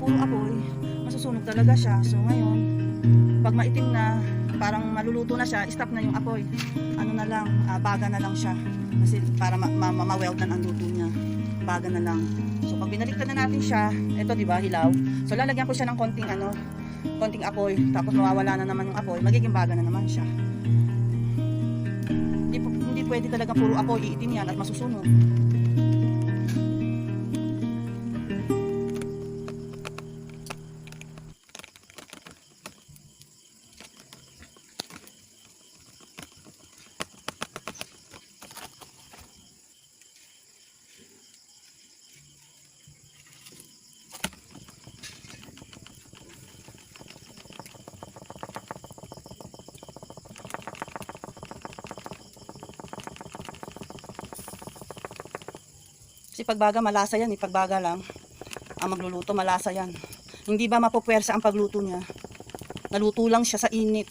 puro apoy, masusunog talaga siya. So ngayon, pag maitim na, parang maluluto na siya, stop na yung apoy. Ano na lang, baga na lang siya. Kasi para ma-weld na ang luto niya. Baga na lang. So pag binaliktad na natin siya, ito 'di ba, hilaw. So lalagyan ko siya ng konting apoy, tapos mawawala na naman yung apoy, magiging baga na naman siya. Hindi pwede talaga puro apoy, iitim yan at masusunog. Kasi pagbaga malasa yan, pagbaga lang ang magluluto, malasa yan. Hindi ba mapupwersa ang pagluto niya? Naluto lang siya sa init.